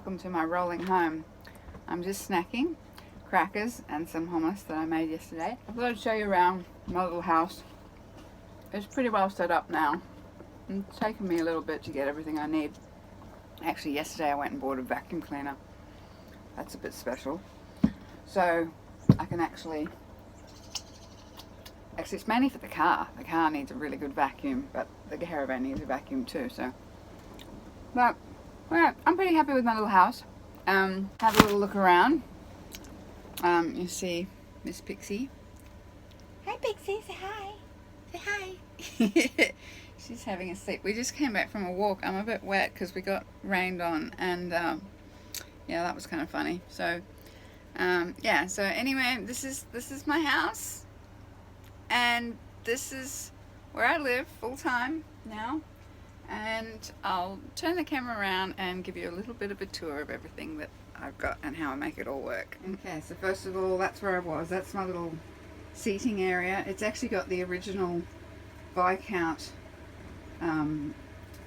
welcome to my rolling home. I'm just snacking crackers and some hummus that I made yesterday. I thought I'd show you around my little house. It's pretty well set up now. It's taken me a little bit to get everything I need. Actually, yesterday I went and bought a vacuum cleaner. That's a bit special. So I can actually it's mainly for the car. The car needs a really good vacuum, but the Caravan needs a vacuum too. But well, I'm pretty happy with my little house. Have a little look around. You see Miss Pixie. Hi Pixie, say hi. Say hi. She's having a sleep. We just came back from a walk. I'm a bit wet because we got rained on, and yeah, that was kind of funny. So yeah. So anyway, this is my house, and this is where I live full time now. And I'll turn the camera around and give you a little bit of a tour of everything that I've got and how I make it all work. Okay, so first of all, that's where I was. That's my little seating area. It's actually got the original Viscount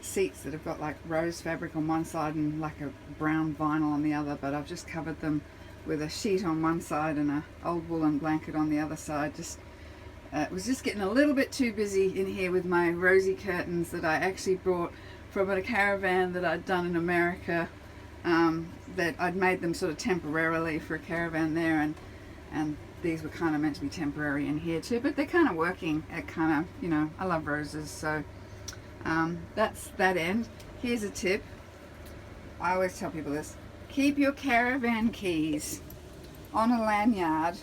seats that have got like rose fabric on one side and like a brown vinyl on the other, but I've just covered them with a sheet on one side and an old woolen blanket on the other side. It was just getting a little bit too busy in here with my rosy curtains that I actually brought from a caravan that I'd done in America, that I'd made them sort of temporarily for a caravan there, and these were kind of meant to be temporary in here too, but they're kind of working at kind of, you know, I love roses, so that's that end. Here's a tip. I always tell people this: keep your caravan keys on a lanyard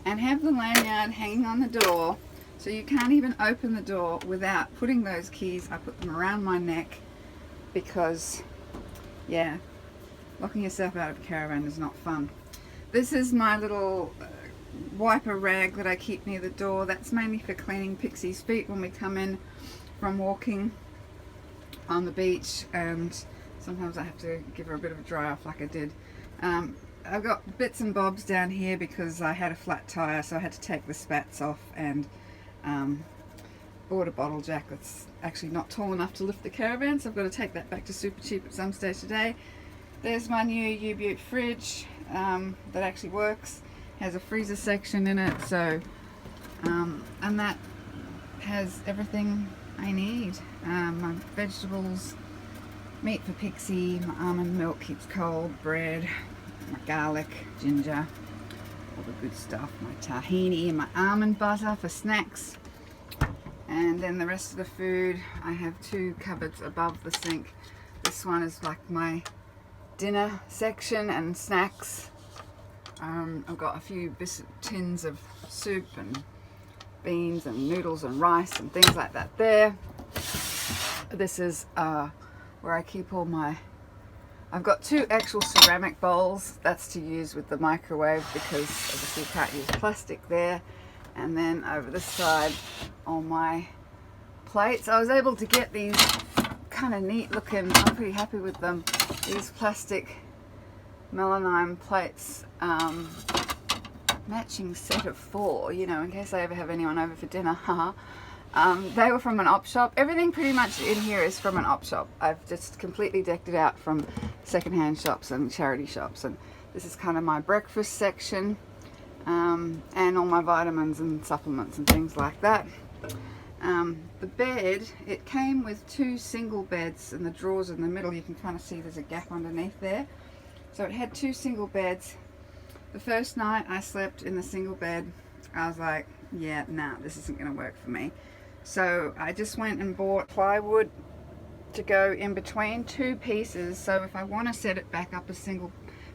and have the lanyard hanging on the door, so you can't even open the door without putting those keys. I put them around my neck because, yeah, locking yourself out of a caravan is not fun. This is my little wiper rag that I keep near the door. That's mainly for cleaning Pixie's feet when we come in from walking on the beach, and sometimes I have to give her a bit of a dry off like I did. I've got bits and bobs down here because I had a flat tire, so I had to take the spats off, and bought a bottle jack that's actually not tall enough to lift the caravan, so I've got to take that back to Super Cheap at some stage today. There's my new U-Butte fridge that actually works. Has a freezer section in it, so and that has everything I need. My vegetables, meat for Pixie, my almond milk keeps cold, bread, my garlic, ginger, all the good stuff, my tahini and my almond butter for snacks. And then the rest of the food, I have two cupboards above the sink. This one is like my dinner section and snacks. I've got a few tins of soup and beans and noodles and rice and things like that there. This is where I keep all my... I've got two actual ceramic bowls. That's to use with the microwave because obviously you can't use plastic there. And then over this side, all my plates. I was able to get these kind of neat looking, I'm pretty happy with them, these plastic melamine plates, matching set of 4, you know, in case I ever have anyone over for dinner. Haha. They were from an op shop. Everything pretty much in here is from an op shop. I've just completely decked it out from secondhand shops and charity shops. And this is kind of my breakfast section, and all my vitamins and supplements and things like that. The bed, it came with 2 single beds, and the drawers in the middle, you can kind of see there's a gap underneath there. So it had 2 single beds. The first night I slept in the single bed, I was like, yeah, nah, this isn't going to work for me. So I just went and bought plywood to go in between 2 pieces, so if I want to set it back up as single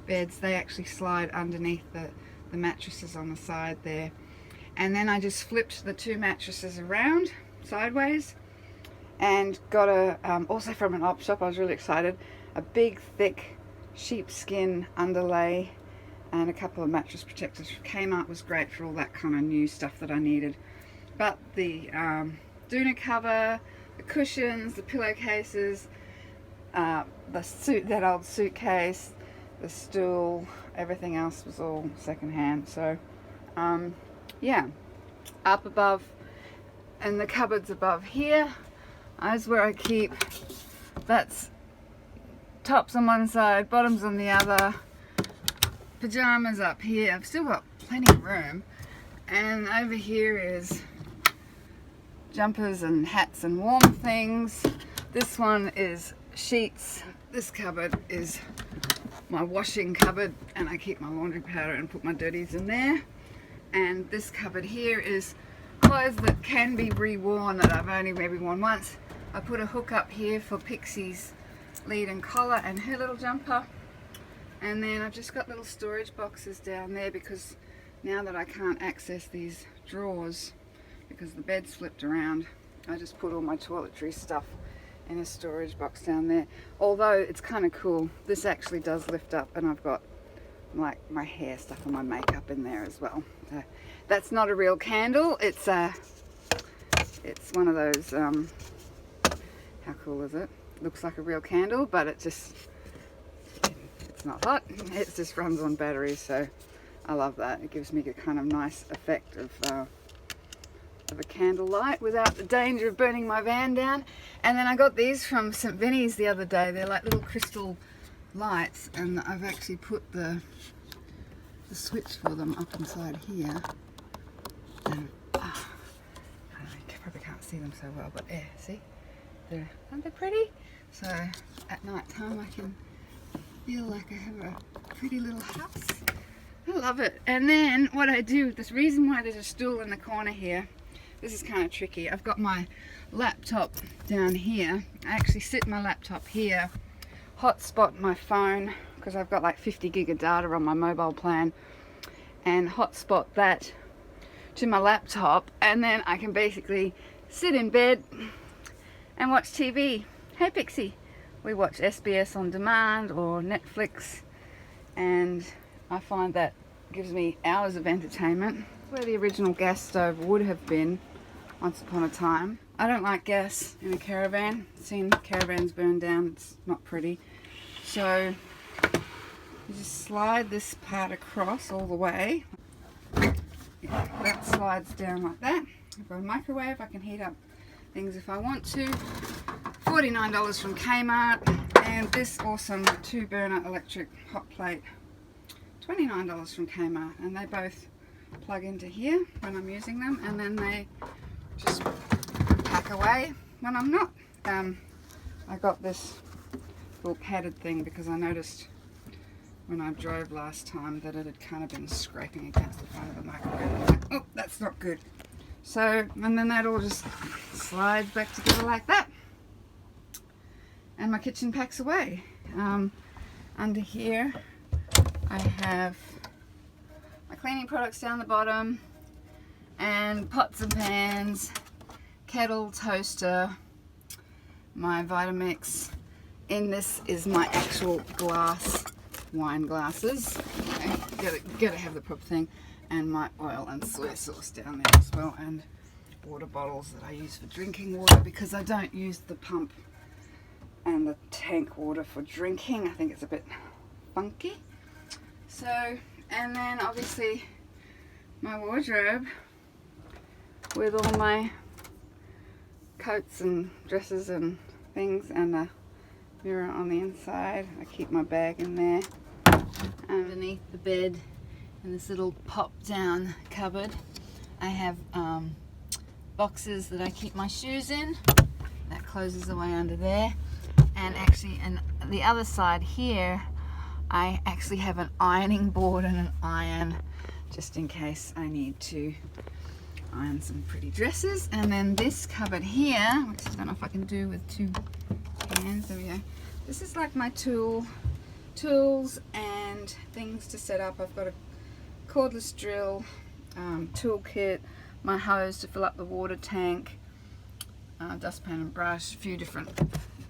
beds, they actually slide underneath the mattresses on the side there. And then I just flipped the 2 mattresses around sideways, and got a also from an op shop, I was really excited, a big thick sheepskin underlay and a couple of mattress protectors. Kmart was great for all that kind of new stuff that I needed. But the doona cover, the cushions, the pillowcases, that old suitcase, the stool, everything else was all secondhand. So yeah, up above in the cupboards above here is where I keep, that's tops on one side, bottoms on the other, pajamas up here. I've still got plenty of room. And over here is jumpers and hats and warm things. This one is sheets. This cupboard is my washing cupboard, and I keep my laundry powder and put my dirties in there. And this cupboard here is clothes that can be reworn that I've only maybe worn once. I put a hook up here for Pixie's lead and collar and her little jumper. And then I've just got little storage boxes down there because now that I can't access these drawers because the bed's flipped around, I just put all my toiletry stuff in a storage box down there. Although it's kind of cool, this actually does lift up and I've got like my hair stuff and my makeup in there as well. So that's not a real candle, it's one of those, how cool is it? Looks like a real candle, but it's not hot, it just runs on batteries, so I love that. It gives me a kind of nice effect of a candle light without the danger of burning my van down. And then I got these from St. Vinny's the other day. They're like little crystal lights, and I've actually put the switch for them up inside here. And I probably can't see them so well, but yeah, see? Aren't they pretty? So at night time I can feel like I have a pretty little house. I love it. And then what I do, this reason why there's a stool in the corner here, this is kind of tricky. I've got my laptop down here. I actually sit my laptop here, hotspot my phone, because I've got like 50 gig of data on my mobile plan, and hotspot that to my laptop, and then I can basically sit in bed and watch TV. Hey Pixie, we watch SBS on demand or Netflix, and I find that gives me hours of entertainment. Where the original gas stove would have been once upon a time. I don't like gas in a caravan. I've seen caravans burn down, it's not pretty. So you just slide this part across all the way. Yeah, that slides down like that. I've got a microwave, I can heat up things if I want to. $49 from Kmart, and this awesome 2-burner electric hot plate, $29 from Kmart, and they both plug into here when I'm using them, and then they just pack away when I'm not. I got this little padded thing because I noticed when I drove last time that it had kind of been scraping against the front of the microwave. I'm like, oh, that's not good. So, and then that all just slides back together like that. And my kitchen packs away. Under here I have my cleaning products down the bottom, and pots and pans, kettle, toaster, my Vitamix. In this is my actual glass wine glasses. Okay, gotta have the proper thing, and my oil and soy sauce down there as well, and water bottles that I use for drinking water because I don't use the pump and the tank water for drinking. I think it's a bit funky. So, and then obviously my wardrobe with all my coats and dresses and things, and a mirror on the inside. I keep my bag in there. Underneath the bed in this little pop down cupboard I have boxes that I keep my shoes in. That closes away under there. And actually, on the other side here, I actually have an ironing board and an iron, just in case I need to iron some pretty dresses. And then this cupboard here, which I don't know if I can do with two hands, there we go. This is like my tools and things to set up. I've got a cordless drill, toolkit, my hose to fill up the water tank, dustpan and brush, a few different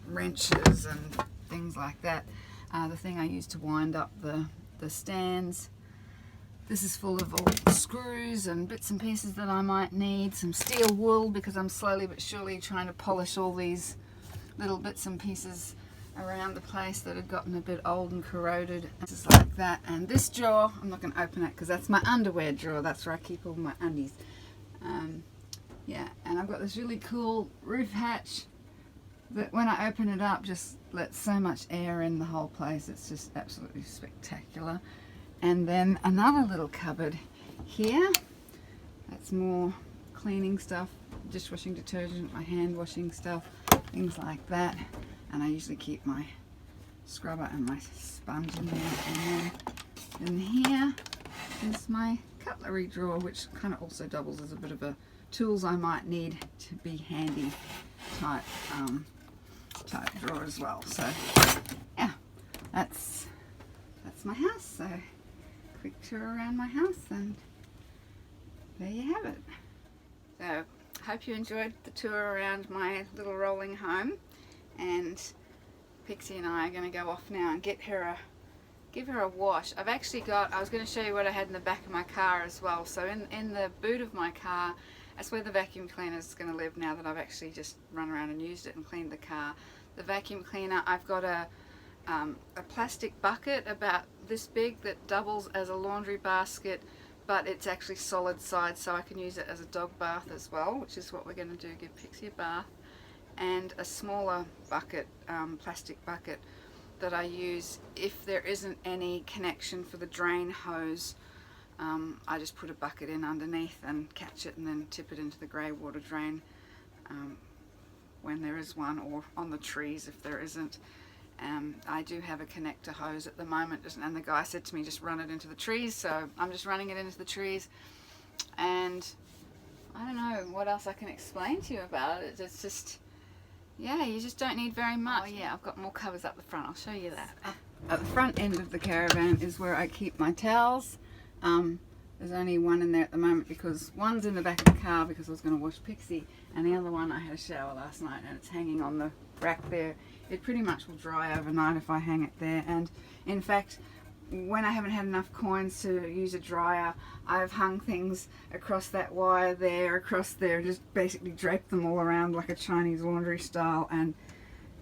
wrenches and things like that. The thing I use to wind up the stands. This is full of all screws and bits and pieces that I might need. Some steel wool because I'm slowly but surely trying to polish all these little bits and pieces around the place that had gotten a bit old and corroded. Just like that. And this drawer, I'm not going to open it because that's my underwear drawer. That's where I keep all my undies. Yeah, and I've got this really cool roof hatch that when I open it up just lets so much air in the whole place. It's just absolutely spectacular. And then another little cupboard here. That's more cleaning stuff, dishwashing detergent, my hand washing stuff, things like that. And I usually keep my scrubber and my sponge in there. And then in here is my cutlery drawer, which kind of also doubles as a bit of a tools I might need to be handy type drawer as well. So yeah, that's my house. So quick tour around my house, and there you have it. So hope you enjoyed the tour around my little rolling home, and Pixie and I are going to go off now and give her a wash. I was going to show you what I had in the back of my car as well. So in the boot of my car, that's where the vacuum cleaner is going to live now that I've actually just run around and used it and cleaned the car. The vacuum cleaner, I've got a plastic bucket about this big that doubles as a laundry basket, but it's actually solid side, so I can use it as a dog bath as well, which is what we're going to do, give Pixie a bath. And a smaller bucket, plastic bucket, that I use if there isn't any connection for the drain hose. I just put a bucket in underneath and catch it and then tip it into the grey water drain when there is one, or on the trees if there isn't. I do have a connector hose at the moment, and the guy said to me just run it into the trees, so I'm just running it into the trees. And I don't know what else I can explain to you about it. It's just, yeah, you just don't need very much. Oh yeah, I've got more covers up the front, I'll show you that. At the front end of the Caravan is where I keep my towels. There's only one in there at the moment because one's in the back of the car because I was going to wash Pixie, and the other one I had a shower last night and it's hanging on the rack there. It pretty much will dry overnight if I hang it there, and in fact when I haven't had enough coins to use a dryer, I've hung things across that wire there, across there, just basically draped them all around like a Chinese laundry style, and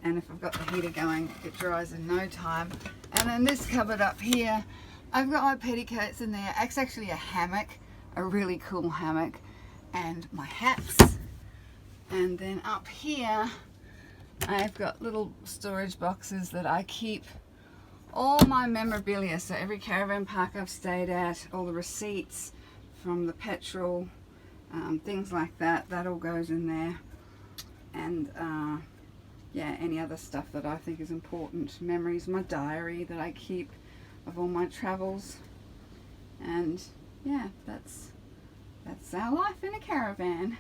if I've got the heater going it dries in no time. And then this cupboard up here, I've got my petticoats in there. It's actually a hammock, a really cool hammock, and my hats. And then up here I've got little storage boxes that I keep all my memorabilia. So every caravan park I've stayed at, all the receipts from the petrol, things like that, that all goes in there. And yeah, any other stuff that I think is important, memories, my diary that I keep of all my travels. And yeah, that's our life in a caravan.